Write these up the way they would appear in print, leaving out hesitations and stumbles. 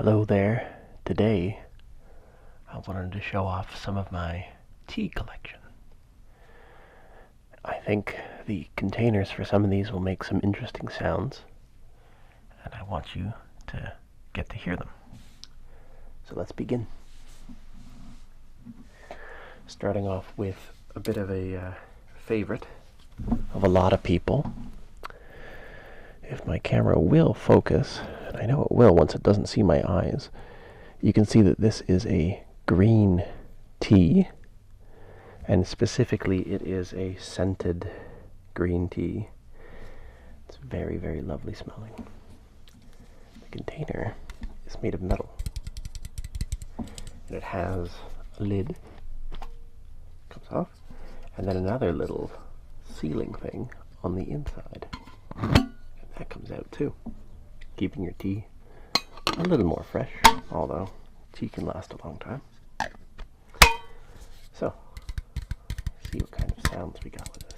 Hello there. Today I wanted to show off some of my tea collection. I think the containers for some of these will make some interesting sounds, and I want you to get to hear them. So let's begin. Starting off with a bit of a favorite of a lot of people. If my camera will focus, and I know it will once it doesn't see my eyes, you can see that this is a green tea, and specifically it is a scented green tea. It's very, very lovely smelling. The container is made of metal, and it has a lid, comes off, and then another little sealing thing on the inside. That comes out too, keeping your tea a little more fresh, although tea can last a long time. So, see what kind of sounds we got with this.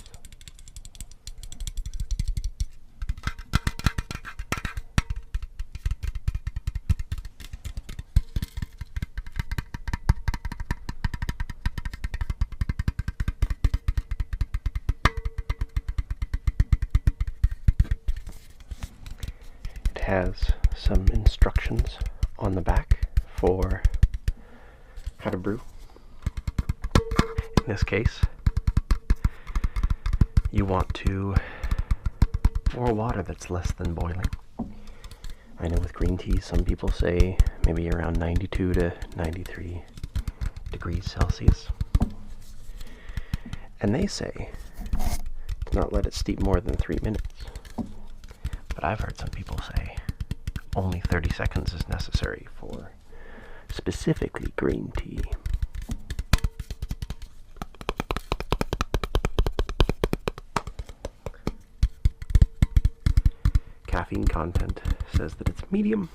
It has some instructions on the back for how to brew. In this case, you want to pour water that's less than boiling. I know with green tea, some people say maybe around 92 to 93 degrees Celsius. And they say to not let it steep more than 3 minutes. But I've heard some people say only 30 seconds is necessary for specifically green tea. Caffeine content says that it's medium,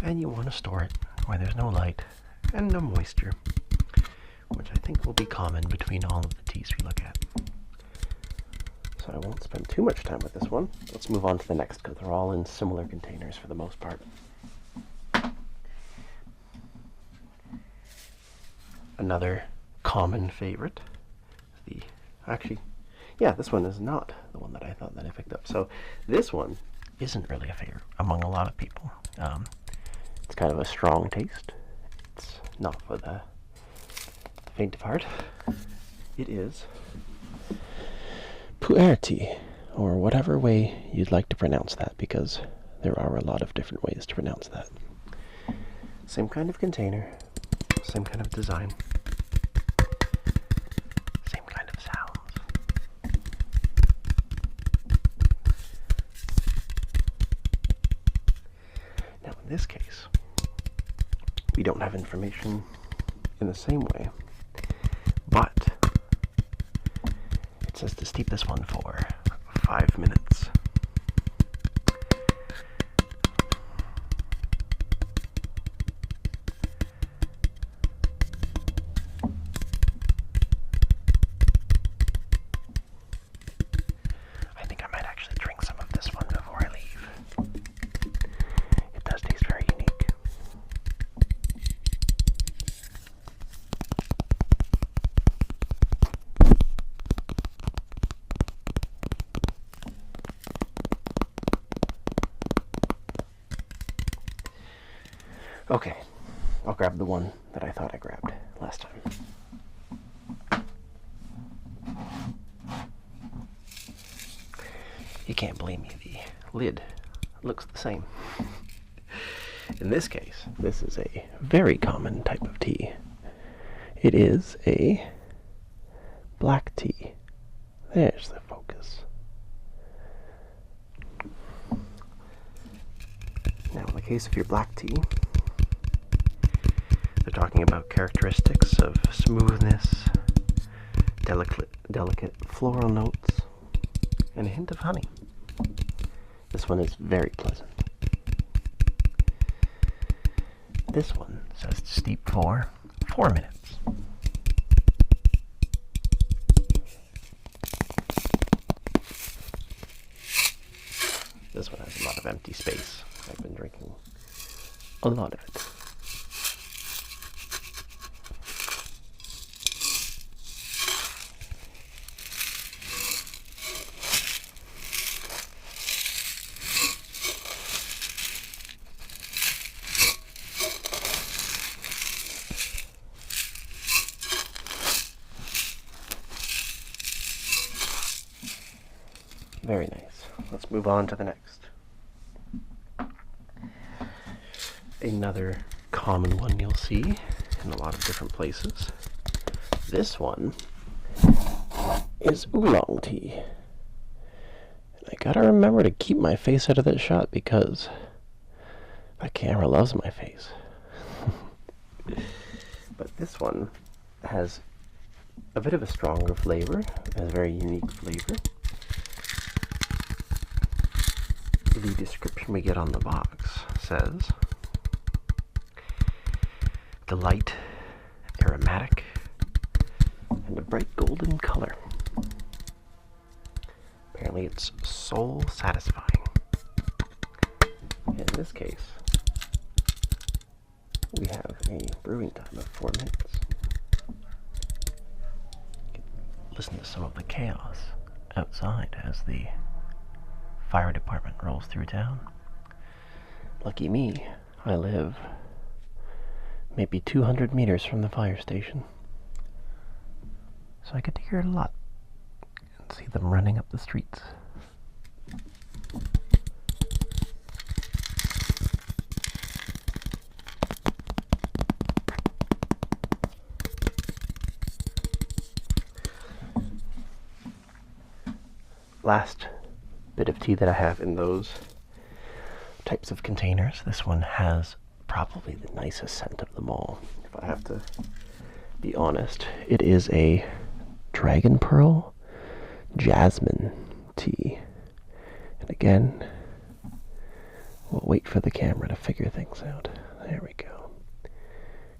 and you want to store it where there's no light and no moisture, which I think will be common between all of the teas we look at. So I won't spend too much time with this one. Let's move on to the next, because they're all in similar containers for the most part. Another common favorite is this one is not the one that I thought that I picked up. So this one isn't really a favorite among a lot of people. It's kind of a strong taste. It's not for the faint of heart. It is Furry Tea, or whatever way you'd like to pronounce that, because there are a lot of different ways to pronounce that. Same kind of container, same kind of design, same kind of sounds. Now in this case, we don't have information in the same way, but it says to steep this one for 5 minutes. I think I might actually drink some of this one before I leave. It does taste very unique. Okay, I'll grab the one that I thought I grabbed last time. You can't blame me, the lid looks the same. In this case, this is a very common type of tea. It is a black tea. There's the focus. Now, in the case of your black tea, they're talking about characteristics of smoothness, delicate floral notes, and a hint of honey. This one is very pleasant. This one says to steep for 4 minutes. This one has a lot of empty space. I've been drinking a lot of it. Very nice. Let's move on to the next. Another common one you'll see in a lot of different places. This one is oolong tea. And I gotta remember to keep my face out of that shot because that camera loves my face. But this one has a bit of a stronger flavor, has a very unique flavor. The description we get on the box says, delight, aromatic, and a bright golden color. Apparently it's soul satisfying. In this case, we have a brewing time of 4 minutes. Listen to some of the chaos outside as the fire department rolls through town. Lucky me, I live maybe 200 meters from the fire station. So I get to hear it a lot and see them running up the streets. Last bit of tea that I have in those types of containers. This one has probably the nicest scent of them all, if I have to be honest. It is a dragon pearl jasmine tea. And again, we'll wait for the camera to figure things out. There we go.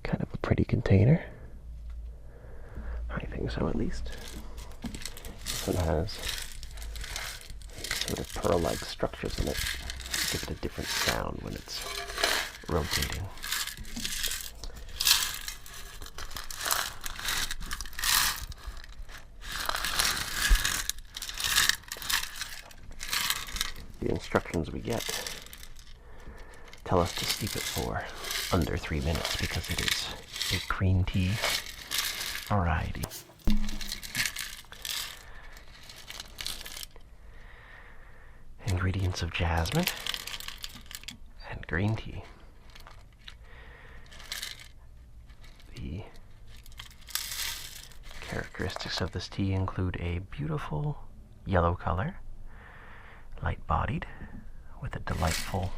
Kind of a pretty container. I think so, at least. This one has sort of pearl-like structures in it. Give it a different sound when it's rotating. The instructions we get tell us to steep it for under 3 minutes because it is a green tea variety. Ingredients of jasmine and green tea. The characteristics of this tea include a beautiful yellow color, light-bodied, with a delightful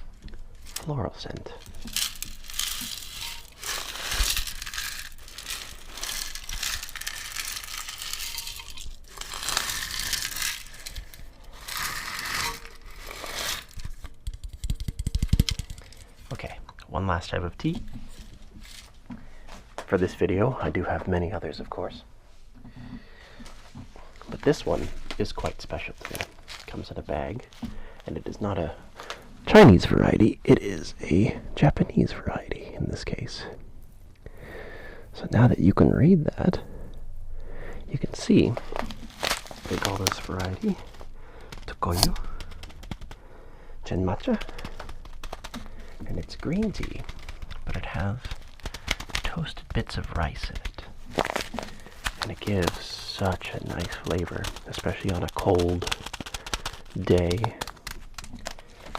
floral scent. Okay, one last type of tea. For this video, I do have many others, of course. But this one is quite special to me. It comes in a bag, and it is not a Chinese variety, it is a Japanese variety in this case. So now that you can read that, you can see they call this variety Tokoyu Genmatcha. And it's green tea, but it has toasted bits of rice in it. And it gives such a nice flavor, especially on a cold day.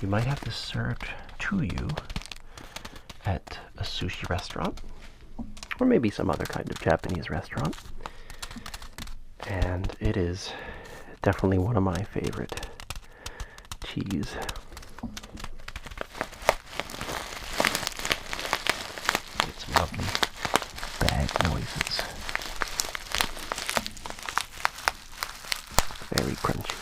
You might have this served to you at a sushi restaurant, or maybe some other kind of Japanese restaurant. And it is definitely one of my favorite teas. Lovely bag noises. Very crunchy.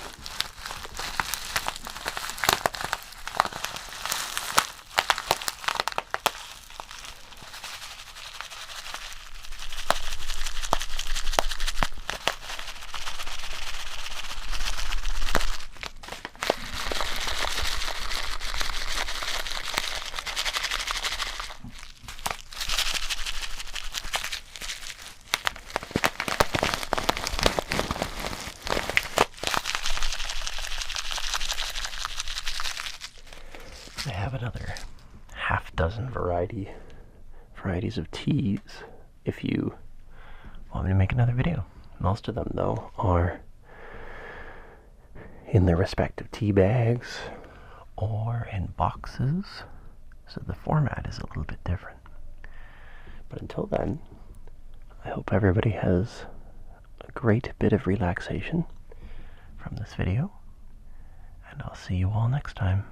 I have another half dozen varieties of teas if you want me to make another video. Most of them, though, are in their respective tea bags or in boxes, so the format is a little bit different. But until then, I hope everybody has a great bit of relaxation from this video, and I'll see you all next time.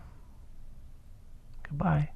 Goodbye.